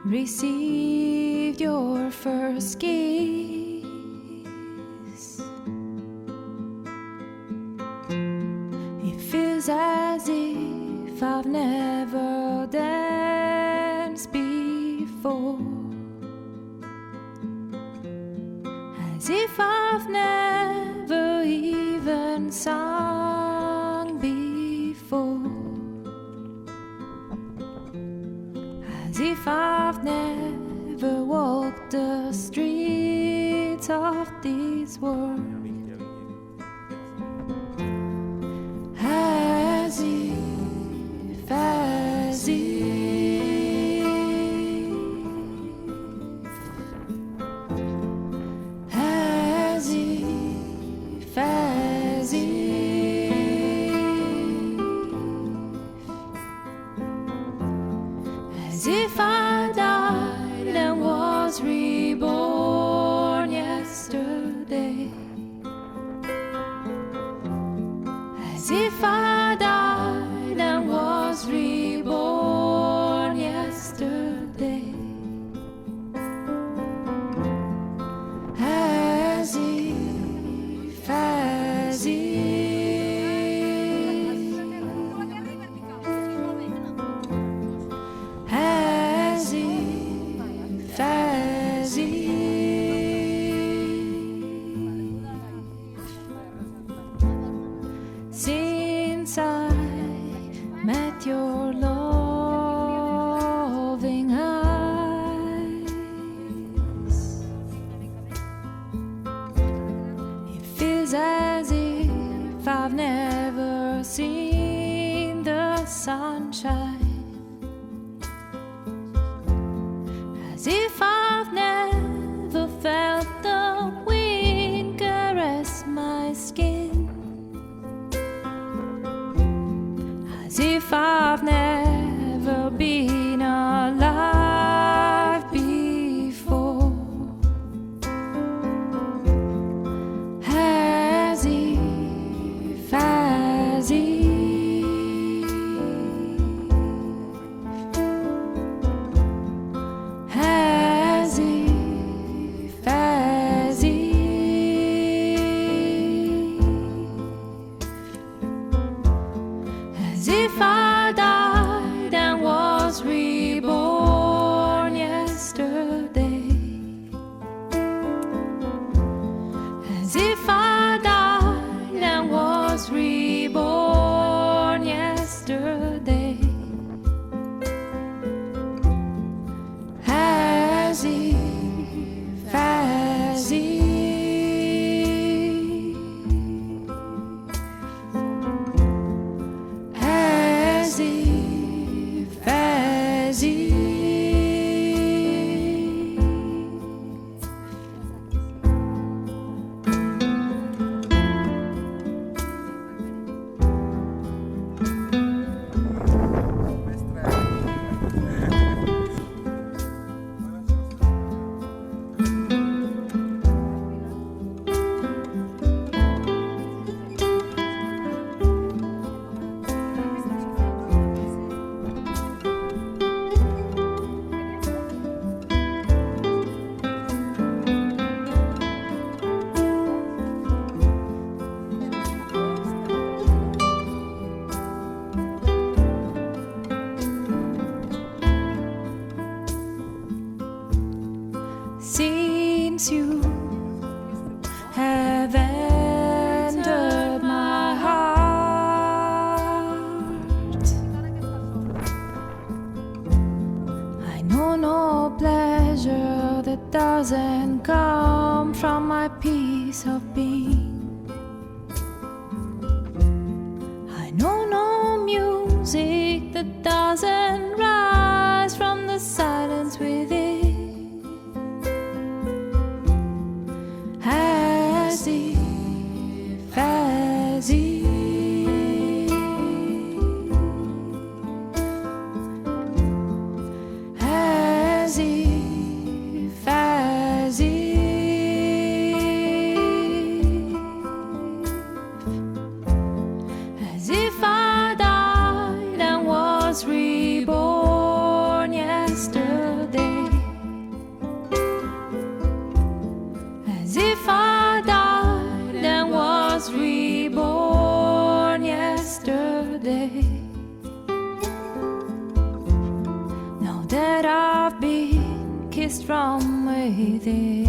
received your first kiss. It feels as if I've never danced before, as if I've never even sung before, as if I've never walked the streets of this world, as if, as if I died and was reborn yesterday, as if I died and was reborn yesterday, as if, as if. Since I met your loving eyes, it feels as if I've never seen the sunshine, as if I've never felt the wind caress my skin, as if I've never been alive before, as if, as if, as if, as if. As if I died and was reborn yesterday, as if I died and was reborn yesterday, as if, as if. As if, as if. Since you have entered my heart, I know no pleasure that doesn't come from my peace of being. I know no music that doesn't rise from the silence within. As if, as if. As if, as if. breathing.